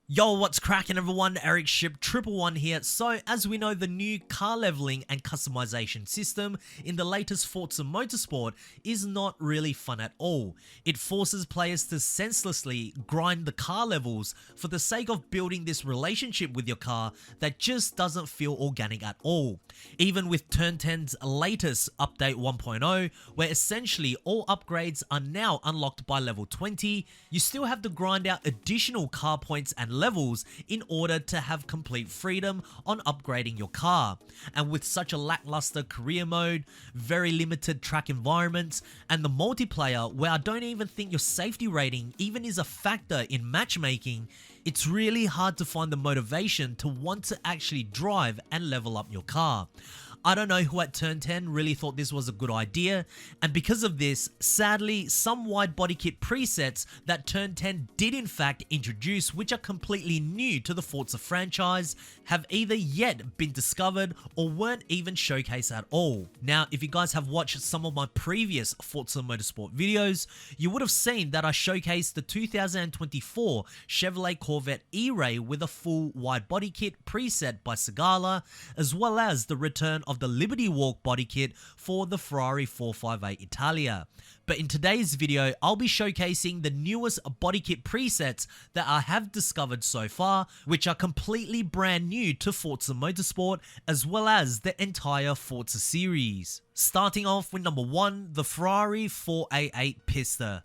Yo, what's cracking everyone? Eric Ship 111 here. So, as we know, the new car leveling and customization system in the latest Forza Motorsport is not really fun at all. It forces players to senselessly grind the car levels for the sake of building this relationship with your car that just doesn't feel organic at all. Even with Turn 10's latest update 1.0, where essentially all upgrades are now unlocked by level 20, you still have to grind out additional car points and levels in order to have complete freedom on upgrading your car. And with such a lackluster career mode, very limited track environments, and the multiplayer where I don't even think your safety rating even is a factor in matchmaking, it's really hard to find the motivation to want to actually drive and level up your car. I don't know who at Turn 10 really thought this was a good idea, and because of this, sadly, some wide body kit presets that Turn 10 did in fact introduce, which are completely new to the Forza franchise, have either yet been discovered or weren't even showcased at all. Now, if you guys have watched some of my previous Forza Motorsport videos, you would have seen that I showcased the 2024 Chevrolet Corvette E-Ray with a full wide body kit preset by Sigala, as well as the return of the Liberty Walk body kit for the Ferrari 458 Italia. But in today's video, I'll be showcasing the newest body kit presets that I have discovered so far, which are completely brand new to Forza Motorsport, as well as the entire Forza series. Starting off with number 1, the Ferrari 488 Pista.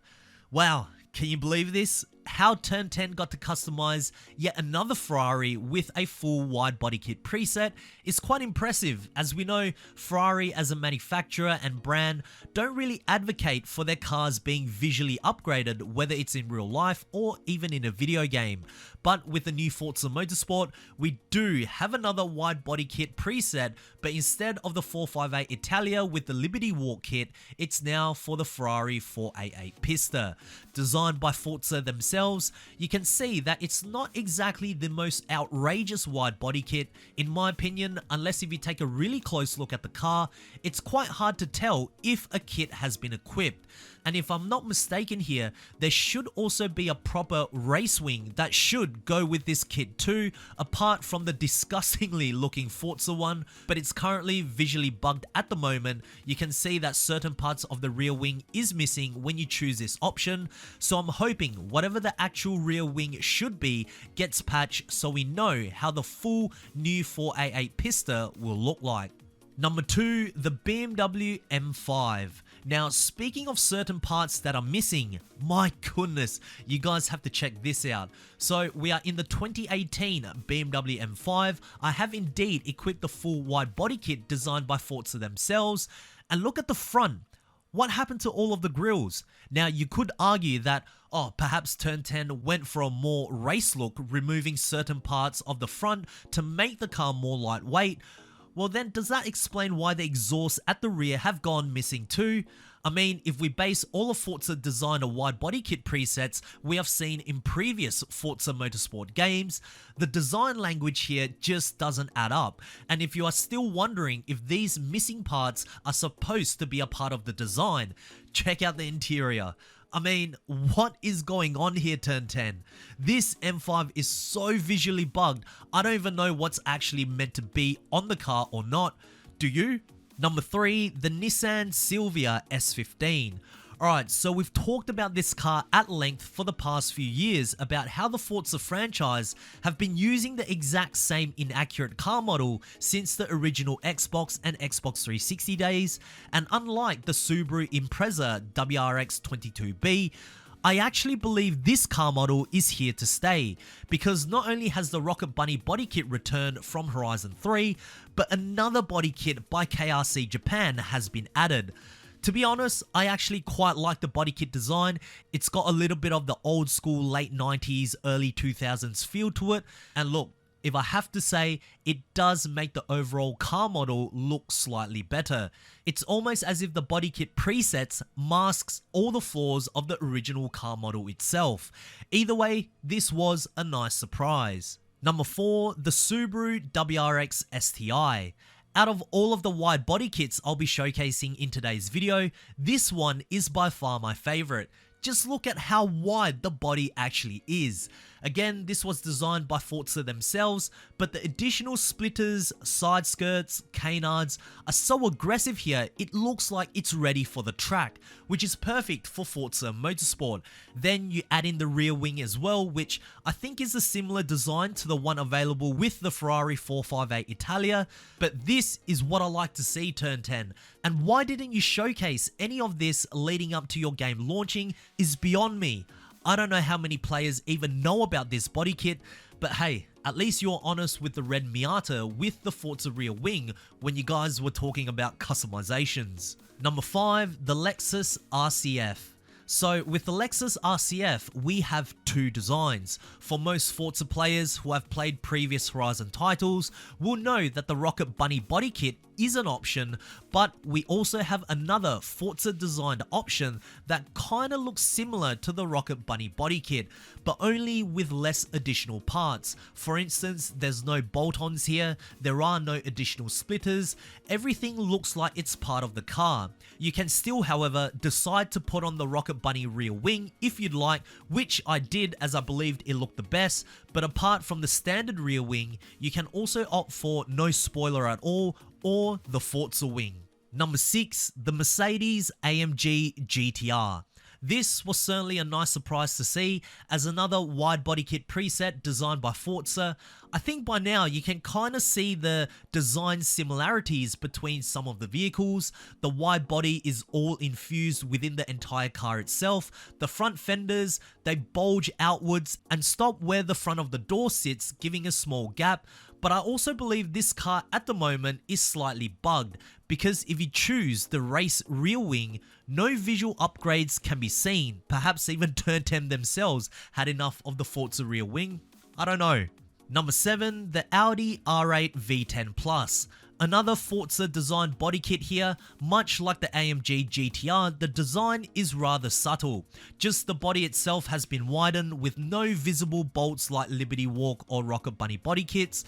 Wow, can you believe this? How Turn 10 got to customize yet another Ferrari with a full wide body kit preset is quite impressive, as we know Ferrari as a manufacturer and brand don't really advocate for their cars being visually upgraded, whether it's in real life or even in a video game. But with the new Forza Motorsport, we do have another wide body kit preset, but instead of the 458 Italia with the Liberty Walk kit, it's now for the Ferrari 488 Pista. Designed by Forza themselves, you can see that it's not exactly the most outrageous wide body kit. In my opinion, unless if you take a really close look at the car, it's quite hard to tell if a kit has been equipped. And if I'm not mistaken here, there should also be a proper race wing that should go with this kit too, apart from the disgustingly looking Forza one, but it's currently visually bugged at the moment. You can see that certain parts of the rear wing is missing when you choose this option, so I'm hoping whatever the actual rear wing should be gets patched so we know how the full new 488 Pista will look like. Number 2, the BMW M5. Now, speaking of certain parts that are missing, my goodness, you guys have to check this out. So we are in the 2018 BMW M5. I have indeed equipped the full wide body kit designed by Forza themselves, and look at the front. What happened to all of the grills? Now, you could argue that, perhaps Turn 10 went for a more race look, removing certain parts of the front to make the car more lightweight. Well then, does that explain why the exhausts at the rear have gone missing too? I mean, if we base all of Forza designer wide body kit presets we have seen in previous Forza Motorsport games, the design language here just doesn't add up. And if you are still wondering if these missing parts are supposed to be a part of the design, check out the interior. I mean, what is going on here, Turn 10? This M5 is so visually bugged, I don't even know what's actually meant to be on the car or not. Do you? Number 3, the Nissan Silvia S15. Alright, so we've talked about this car at length for the past few years about how the Forza franchise have been using the exact same inaccurate car model since the original Xbox and Xbox 360 days, and unlike the Subaru Impreza WRX22B, I actually believe this car model is here to stay, because not only has the Rocket Bunny body kit returned from Horizon 3, but another body kit by KRC Japan has been added. To be honest, I actually quite like the body kit design. It's got a little bit of the old school late 90s, early 2000s feel to it, and look, if I have to say, it does make the overall car model look slightly better. It's almost as if the body kit presets masks all the flaws of the original car model itself. Either way, this was a nice surprise. Number 4, the Subaru WRX STI. Out of all of the wide body kits I'll be showcasing in today's video, this one is by far my favorite. just look at how wide the body actually is. Again, this was designed by Forza themselves, but the additional splitters, side skirts, canards are so aggressive here, it looks like it's ready for the track, which is perfect for Forza Motorsport. Then you add in the rear wing as well, which I think is a similar design to the one available with the Ferrari 458 Italia, but this is what I like to see Turn 10. And why didn't you showcase any of this leading up to your game launching is beyond me. I don't know how many players even know about this body kit, but hey, at least you're honest with the red Miata with the Forza rear wing when you guys were talking about customizations. Number 5, the Lexus RCF. So with the Lexus RCF, we have two designs. For most Forza players who have played previous Horizon titles will know that the Rocket Bunny body kit is an option, but we also have another Forza designed option that kinda looks similar to the Rocket Bunny body kit, but only with less additional parts. For instance, there's no bolt-ons here, there are no additional splitters, everything looks like it's part of the car. You can still, however, decide to put on the Rocket Bunny rear wing if you'd like, which I did as I believed it looked the best, but apart from the standard rear wing, you can also opt for no spoiler at all, or the Forza wing. Number 6, the Mercedes AMG GTR. This was certainly a nice surprise to see as another wide body kit preset designed by Forza. I think by now you can kind of see the design similarities between some of the vehicles. The wide body is all infused within the entire car itself. The front fenders, they bulge outwards and stop where the front of the door sits, giving a small gap. But I also believe this car at the moment is slightly bugged, because if you choose the race rear wing, no visual upgrades can be seen. Perhaps even Turn 10 themselves had enough of the Forza rear wing. I don't know. Number 7, the Audi R8 V10 Plus. Another Forza designed body kit here. Much like the AMG GTR, the design is rather subtle. Just the body itself has been widened with no visible bolts like Liberty Walk or Rocket Bunny body kits.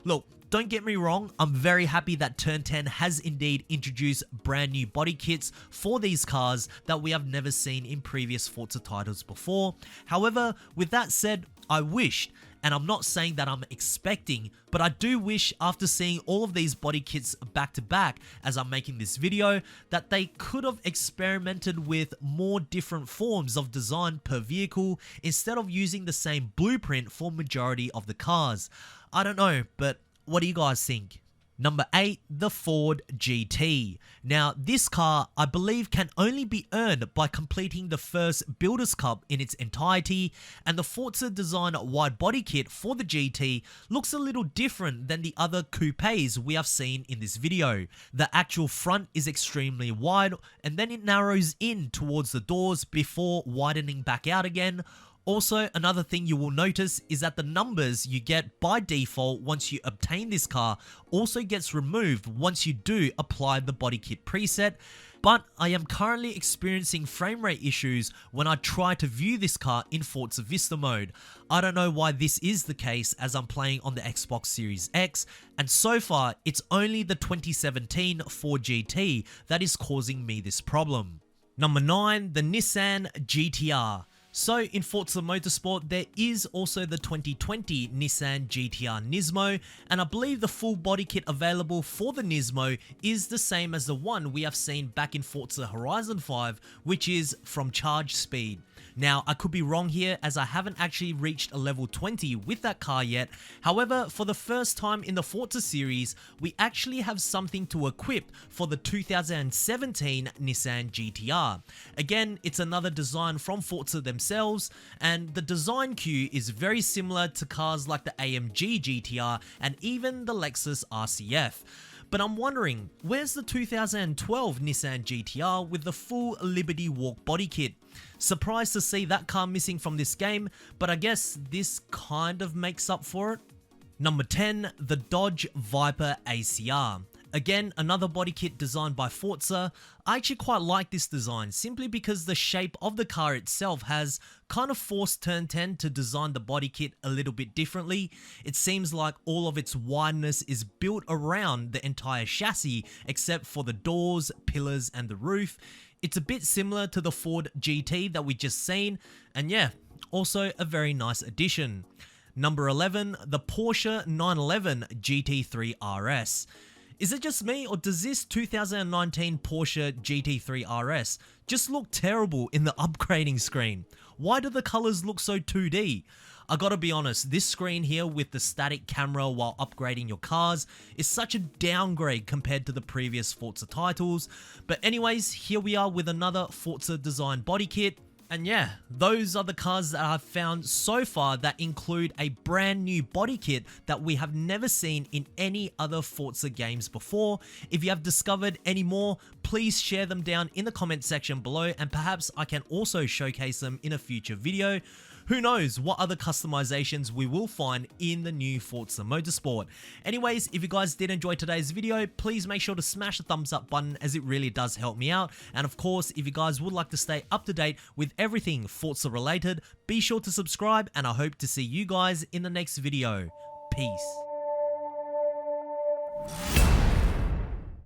Look, don't get me wrong, I'm very happy that Turn 10 has indeed introduced brand new body kits for these cars that we have never seen in previous Forza titles before. However, with that said, I wished, and I'm not saying that I'm expecting, but I do wish after seeing all of these body kits back to back as I'm making this video, that they could have experimented with more different forms of design per vehicle instead of using the same blueprint for majority of the cars. I don't know, but what do you guys think? Number 8, the Ford GT. Now, this car, I believe, can only be earned by completing the first Builders Cup in its entirety, and the Forza design wide body kit for the GT looks a little different than the other coupes we have seen in this video. The actual front is extremely wide, and then it narrows in towards the doors before widening back out again. Also, another thing you will notice is that the numbers you get by default once you obtain this car also gets removed once you do apply the body kit preset. But I am currently experiencing frame rate issues when I try to view this car in Forza Vista mode. I don't know why this is the case as I'm playing on the Xbox Series X, and so far it's only the 2017 Ford GT that is causing me this problem. Number 9, the Nissan GTR. So in Forza Motorsport, there is also the 2020 Nissan GTR Nismo, and I believe the full body kit available for the Nismo is the same as the one we have seen back in Forza Horizon 5, which is from charge speed. Now, I could be wrong here as I haven't actually reached a level 20 with that car yet. However, for the first time in the Forza series, we actually have something to equip for the 2017 Nissan GTR. Again, it's another design from Forza themselves, and the design queue is very similar to cars like the AMG GTR and even the Lexus RCF. But I'm wondering, where's the 2012 Nissan GTR with the full Liberty Walk body kit? Surprised to see that car missing from this game, but I guess this kind of makes up for it. Number 10, the Dodge Viper ACR. Again, another body kit designed by Forza. I actually quite like this design simply because the shape of the car itself has kind of forced Turn 10 to design the body kit a little bit differently. It seems like all of its wideness is built around the entire chassis except for the doors, pillars and the roof. It's a bit similar to the Ford GT that we just seen, and yeah, also a very nice addition. Number 11, the Porsche 911 GT3 RS. Is it just me, or does this 2019 Porsche GT3 RS just look terrible in the upgrading screen? Why do the colors look so 2D? I gotta be honest, this screen here with the static camera while upgrading your cars is such a downgrade compared to the previous Forza titles. But anyways, here we are with another Forza design body kit. And yeah, those are the cars that I've found so far that include a brand new body kit that we have never seen in any other Forza games before. If you have discovered any more, please share them down in the comment section below, and perhaps I can also showcase them in a future video. Who knows what other customizations we will find in the new Forza Motorsport. Anyways, if you guys did enjoy today's video, please make sure to smash the thumbs up button, as it really does help me out. And of course, if you guys would like to stay up to date with everything Forza related, be sure to subscribe, and I hope to see you guys in the next video. Peace.